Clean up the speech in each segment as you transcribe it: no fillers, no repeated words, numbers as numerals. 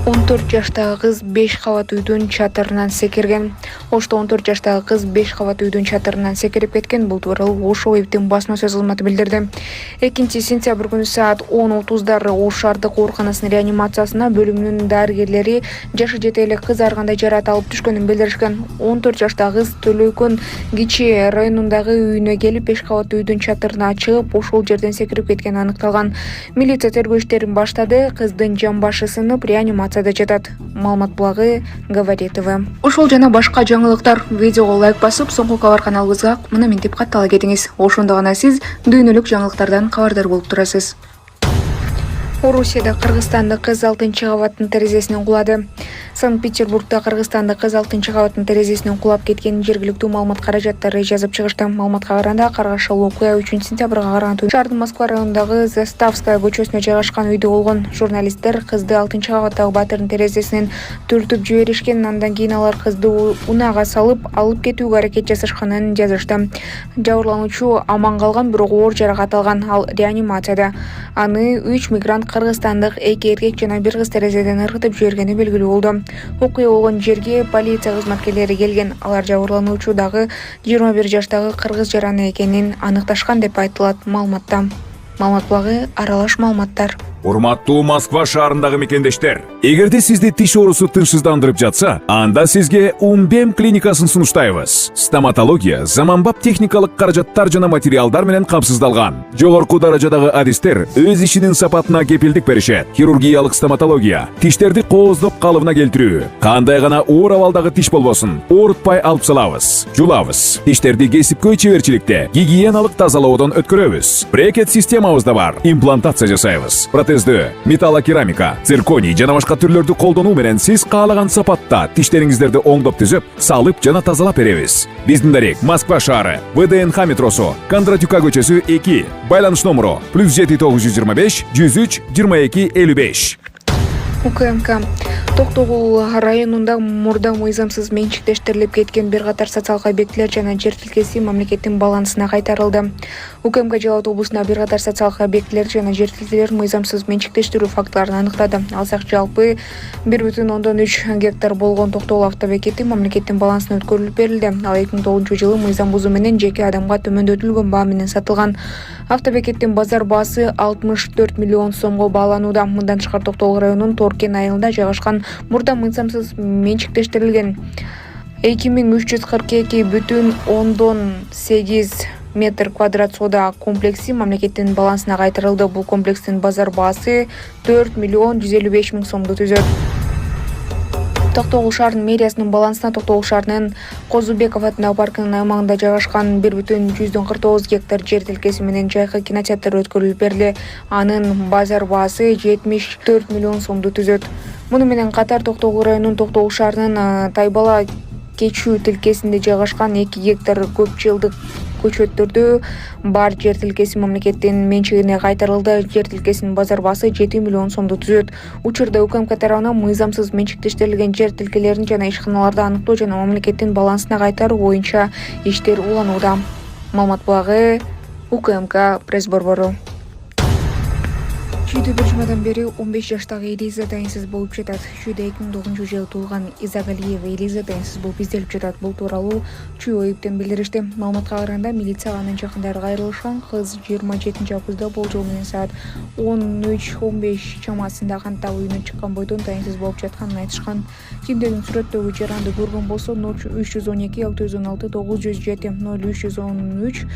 14 жаштагы кыз 5 кабат үйдүн чатырынан секирген. Ошто 14 жаштагы кыз 5 кабат үйдүн чатырынан секирип кеткен. Бул тууралуу Ош ОЭБтин басма сөз кызматы билдирди. 2-сентябрь күнү саат 10:30 Ош шаардык ооруканасынын реанимациясына бөлүмүнүн дарыгерлери жашы жете элек кыз ар кандай жарат алып түшкөнүн билдиришкен. 14 жаштагы кыз Төлөйкөн Кичи районундагы үйүнө келип 5 кабат үйдүн чатырына чыгып, ошол жерден секирип кеткени аныкталган. Милиция тергөө иштерин баштады. Кыздын жамбашы сынып, реанимацияда жатат. Маалымат булагы Говорит ТВ. Ошол жана башка жаңылыктар видеого лайк басып, соңку кабар каналыбызга мына мынтип каттала кетиңиз. Ошондо гана сиз дүйнөлүк жаңылыктардан кабардар болуп турасыз. Орусияда кыргызстандык кыз 6-кабаттын терезесинен кулады. Санкт-Петербургда кыргызстандык кыз 6-кабаттын терезесинен кулап кеткенин жергиликтүү маалымат каражаттары жазып чыгышты. Маалыматка караганда, каргашыл окуя 3-сентябрга караган түнү шаардын Москва районундагы Заставская көчөсүнө жайгашкан үйдө болгон. Журналисттер кызды 6-кабаттагы батырдын терезесинен түртүп жиберишкен. Андан кийин алар кызды унаага салып, алып кетүүгө аракет жасашканын жазышты. Жабырлануучу аман калган, бирок оор жаракат алган. Ал реанимацияда. Аны 3 мигрант кыргызстандык 2 эркек жана 1 кыз терезеден ыргытып жибергени белгилүү болду. Окуя болгон жерге полиция кызматкерлери келген. Алар жабырлануучу дагы 21 жаштагы кыргыз жараны экенин аныкташкан деп айтылат маалыматта. Маалымат булагы аралаш маалыматтар. Урматтуу Москва шаарындагы мекендештер, эгерде сизди тиш оорусу тынчсыздандырып жатса, анда сизге Умбем клиникасын сунуштайбыз. Стоматология заманбап техникалык каражаттар жана материалдар менен камсыздалган. Жогорку даражадагы адистер өз ишинин сапатына кепилдик беришет. Хирургиялык стоматология, тиштерди кооздоп калыбына келтирүү, кандай гана оор абалдагы тиш болбосун, оорутпай алып салабыз, жулабыз. Тиштерди кесипкөй чеберчиликте, гигиеналык тазалоодон өткөрөбүз. Брекет системабыз да бар, имплантация жасайбыз. Металлокерамика, цирконий жана башка түрлөрдү колдонуу менен сиз каалаган сапатта тиштериңиздерди оңдоп түзөп, салып жана тазалап беребиз. Биздин дарек Москва шаары, ВДНХ метросу, Кондратюка көчөсү 2, байланыш номеру +7 925 103 22 55. УКМК Токтогул районунда мурда мыйзамсыз менчиктештирилип кеткен бир катар социалдык объектилер жана жер тилкеси мамлекеттин балансына кайтарылды. УКМК Жалал Абад облусунда бир катар социалдык объектилер жана жер тилкелер мыйзамсыз менчиктештирүү фактыларын аныктады. Алсак жалпы 1,3 гектар болгон Токтогул автобекети мамлекеттин балансына өткөрүлүп берилди. Ал 2009-жылы мыйзам бузуу менен жеке адамга төмөндөтүлгөн баа менен сатылган. Автобекеттин базар баасы 64 миллион сомго бааланууда. Мындан тышкары Токтогул районунун Торкен айылында жайгашкан мурда мыйзамсыз менчиктештирилген 2342,8 метр квадрат соода комплекси мамлекеттин балансына кайтарылды. Бул комплекстин базар баасы 4 миллион 155 миң сомду түзөт. Токтогул шаарынын мэриясынын балансына Токтогул шаарынын Козубеков атындагы паркынын аймагында жайгашкан 1,49 гектар жер тилкеси менен жайкы кинотеатр өткөрүлүп берилди. Анын базар баасы 74 миллион сомду түзөт. Муну менен катар Токтогул районунун Токтогул шаарынын Тайбала кечүү тилкесинде жайгашкан 2 гектар көп жылдык көчөттөрдө бар жер тилкеси мамлекеттин менчигине кайтарылды. Жер тилкесинин базар баасы 7 миллион сомду түзөт. Учурда УКМК тарабынан мыйзамсыз менчиктештирилген жер тилкелерин жана ишканаларды аныктоо жана мамлекеттин балансына кайтаруу боюнча иштер уланууда. Маалымат булагы УКМК пресс борбору. Чүйдө бир жумадан бери 15 жаштагы Элиза дайынсыз болуп жатат. Чүйдө 2009-жылы туулган Изагалиева Элиза дайынсыз болуп изделип жатат. Бул тууралуу Чүй ОЭБтен билдиришти. Маалыматка караганда, милиция анын жакындары кайрылышкан. Кыз 27-августда болжол менен саат 13:15 чамасында кантта үйүнөн чыккан бойдон дайынсыз болуп жатканын айтышкан. Кимдердин сүрөттөгү жаранды көргөн болсо 0312 616 907 0313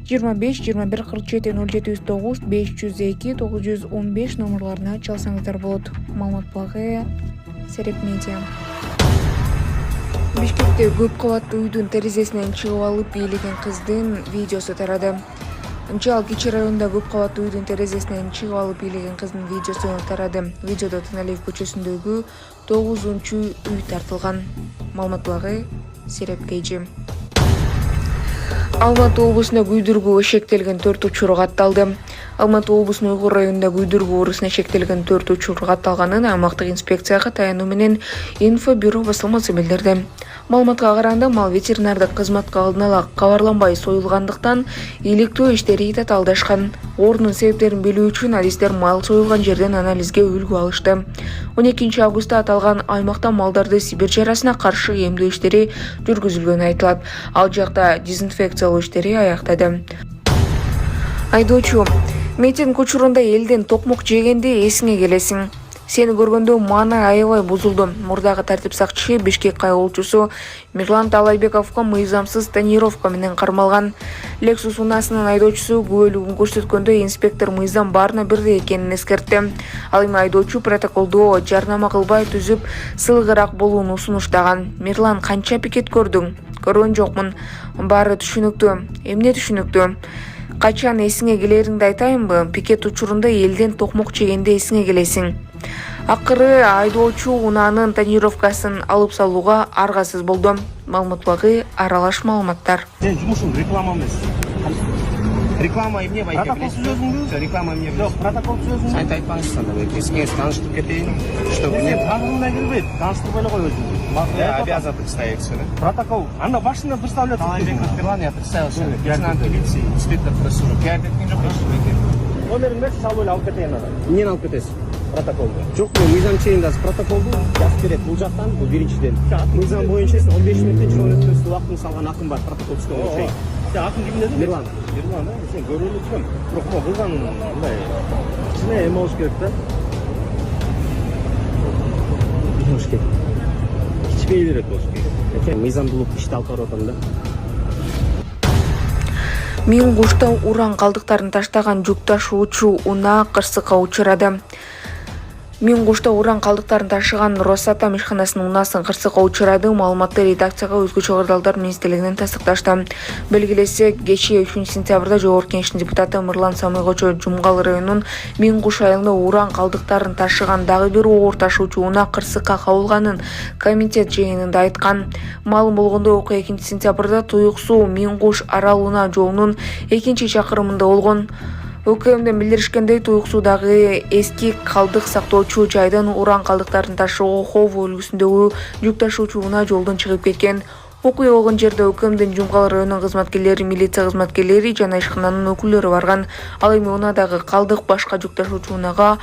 25 21 47 0709 502 915 номерларына чалсаңыздар болот. Маалымат булагы Сереп Медиа. Бишкекте көп кабаттуу үйдүн терезесинен чыгып алып бийлеген кыздын видеосу тарады. Жалал Кичи районунда көп кабаттуу үйдүн терезесинен чыгып алып бийлеген кыздын видеосу тарады. Видеодо Тыналиев көчөсүндөгү 9-үй тартылган. Маалымат булагы Сереп Кейжи. Алматы облусунда күйдүргү шектелген 4 учур катталды. Алматы облусунун Уйгур районунда күйдүргү оорусуна шектелген 4 учур катталганын аймактык инспекцияга таянуу менен Инфо бюро басылмасы билдирди. Маалыматка караганда мал ветеринардык кызматка алдын ала кабарланбай союлгандыктан иликтөө иштери татаалдашкан. Ордунун себептерин билүү үчүн адистер мал союлган жерден анализге үлгү алышты. 12 августта аталган аймакта малдарды Сибир жарасына каршы эмдөө иштери жүргүзүлгөнү айтылат. Ал жакта дезинфекциялоо иштери аяктады. Айдоочу, митинг учурунда элден токмок жегенде эсиңе келесиң. Сени көргөндө маана аябай бузулду. Мурдагы тартип сакчысы Бишкек кайгылуучусу Мирлан Талайбековго мыйзамсыз тонировка менен кармалган. Lexus унаасынын айдоочусу күбөлүгүн көрсөткөндө инспектор мыйзам баарына бирдей экенин эскертти. Ал эми айдоочу протоколдо жарнама кылбай түзүп, сылгыраак болууну сунуштаган. Мирлан, канча пикет көрдүң? Көргөн жокмун. Баары түшүнүктүү. Эмне түшүнүктүү? Качан эсиңе келериңди айтайынбы? Пикет учурунда элден токмок жегенде эсиңе келесиң. Акыры айдоочу унаанын тонировкасын алып салууга аргасыз болду. Маалымат багы аралаш маалыматтар. Сен жумушуң реклама эмес. Реклама эмне байке билесиңби? Реклама эмне? Жок, протокол сөзүң. Сен айтпаңыз анда, эсиңе тааныштырып кетейин. Что эмне тааныгына келбейт, тааныштырып эле кой өзүңдү. Обязан представиться, да? Протокол. Анда башында представлять. Талайбеков Мирлан, представился. Лейтенант милиции, инспектор пресс-службы. Кәрд эткен жок эч. Номерин берчи, салып эле алып кетейин аны. Эмнени алып кетесиз? Протоколду. Жок, мыйзам чейинде протоколду жазып берет. Бул жактан, бул биринчиден. Мыйзам боюнча 15 мүнөттөн чоң өткөнсү убактын салган акым бар, протокол түзгөн окшойт. Акым ким деди? Мирлан. Мирлан, сен көрүп өткөн. Бирок кылган мындай кичине эме болуш керек да. Болуш керек. Кичпейдирээк болуш керек. Мыйзам булуп ишти алып барып атам да. Миң кушта уран калдыктарын таштаган жүк ташуучу унаа кырсыкка учурады. Миң кушта уран калдыктарын ташыган Росатом ишканасынын унаасын кырсыкка учурады. Маалыматты редакцияга Өзгөчө кырдаалдар министрлигинен тастыкташты. Белгилесек, кечээ 3 сентябрда Жогорку Кеңештин депутаты Мырлан Самыйгочо Жумгал районунун Миң куш айылында уран калдыктарын ташыган дагы бир оор ташуучу унаа кырсыкка кабылганын комитет жыйынында айткан. Маалым болгондой, окуя 2 сентябрда Туюк суу Миң куш арал унаа жолунун 2 чакырымында болгон. ÖKM'den билдиришкендей, Туюк суудагы эски калдык сактоочу жайдан уран калдыктарын ташууга Хово өлкөсүндөгү жүк ташуучу унаа жолдон чыгып кеткен. Окуя болгон жерде ÖKM'дин Жумгал районунун кызматкерлери, милиция кызматкерлери жана ишкананын өкүлдөрү барган. Ал эми унаадагы калдык башка жүк ташуучу унаага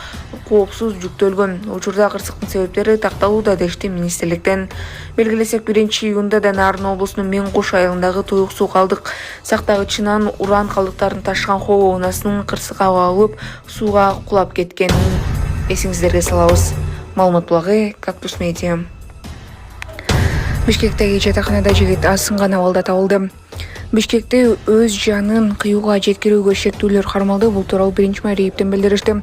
коопсуз жүктөлгөн. Учурда кырсыктын себептери такталууда дешти министрликтен. Белгилесек, 1-июнда да Нарын облусунун Миң куш айылындагы Туюк суу калдык сактагычынан уран калдыктарын ташыган Хово унаасынын кырсыкка кабылып, сууга кулап кеткенин эсиңиздерге салабыз. Маалымат булагы Кактус Медиа. Бишкектеги жатаканада жигит асынган абалда табылды. Бишкекте өз жанын кыюуга жеткирүүгө шектүүлөр кармалды. Бул тууралуу 1 июнтан билдиришти.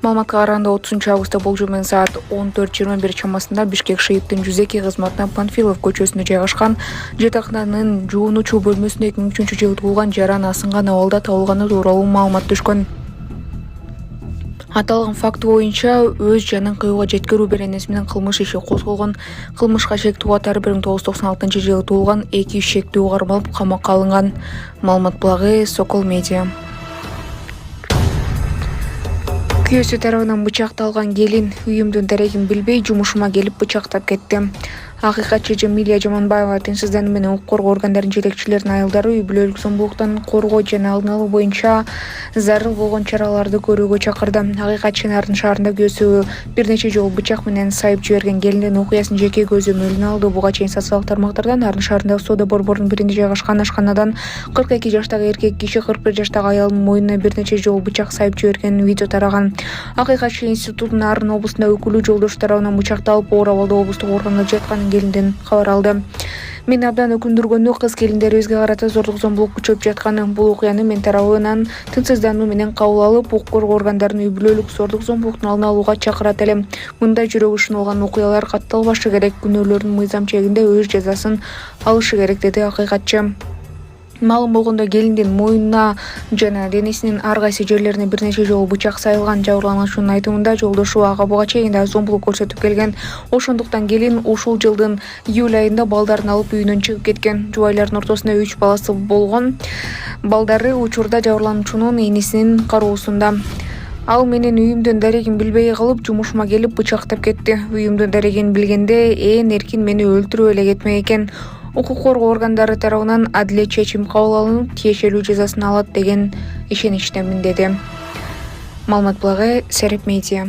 Маалыматка караганда 30 августта болжол менен саат 14:21 чамасында Бишкек ШИИБдин Жузеки кызматына Панфилов көчөсүндө жайгашкан жатакананын жуунуучу бөлмөсүндө 2003-жылы туулган жаран асынган абалда табылганы тууралуу маалымат түшкөн. Аталган факт боюнча өз жанын кыюуга жеткирүү беренеси менен кылмыш иши козголгон. Кылмышка шектүү катары 1996-жылы туулган 2 шектүү кармалып камакка алынган. Маалымат булагы Сокол Медиа. Күйөөсү тарабынан бычакталган келин үйүмдүн дарегин билбей жумушума келип бычактап кетти. Акыйкатчы Жамилия Жаманбаева тынчсыздануу менен укук коргоо органдарынын жетекчилеринин айылдары үй бүлөлүк зомбулуктан коргоо жана алдын алуу боюнча зарыл болгон чараларды көрүүгө чакырды. Акыйкатчы Нарын шаарында күйөөсү бир нече жолу бычак менен сайып жиберген келиндин окуясын жеке көзөмөлүнө алды. Буга чейин социалдык тармактарда Нарын шаарындагы соода борборунун биринде жайгашкан ашканадан 42 жаштагы эркек киши 41 жаштагы аялдын мойнуна бир нече жолу бычак сайып жибергенин видео тараган. Акыйкатчы институтунун Нарын облусунда өкүлү жолдош тарабынан бычакталып оор абалда облустук органга жатканын келинден кабар алды. Мен абдан өкүндүргөнү кыз келиндерибизге карата зордук зомбулук күчөп жатканы. Бул окуяны мен тарабынан тынчсыздануу менен кабыл алып, укук коргоо органдарынын үй бүлөлүк зордук зомбулуктун алдын алууга чакырат элем. Мындай жүрөгү ушунулган окуялар катталбашы керек. Күнөөлөрдүн мыйзам чегинде өз жазасын алышы керек, деди акыйкатчы. Маалым болгондой, келиндин мойнуна жана денесинин ар кайсы жерлерине бир нече жолу бычак сайылган. Жабырлануучунун айтымында, жолдошу ага буга чейин да зомбулук көрсөтүп келген. Ошондуктан келин ушул жылдын июль айында балдарын алып үйүнөн чыгып кеткен. Жубайлардын ортосунда 3 баласы болгон. Балдары учурда жабырлануучунун инисинин кароосунда. Ал менин үйүмдүн дарегин билбей калып, жумушума келип бычактап кетти. Үйүмдүн дарегин билгенде эркин мени өлтүрүп эле кетмек экен. Укук коргоо органдары тарабынан адилет чечим кабыл алынып, тиешелүү жазасын алат деген ишеничтемин, деди. Маалымат булагы Сереп Медиа.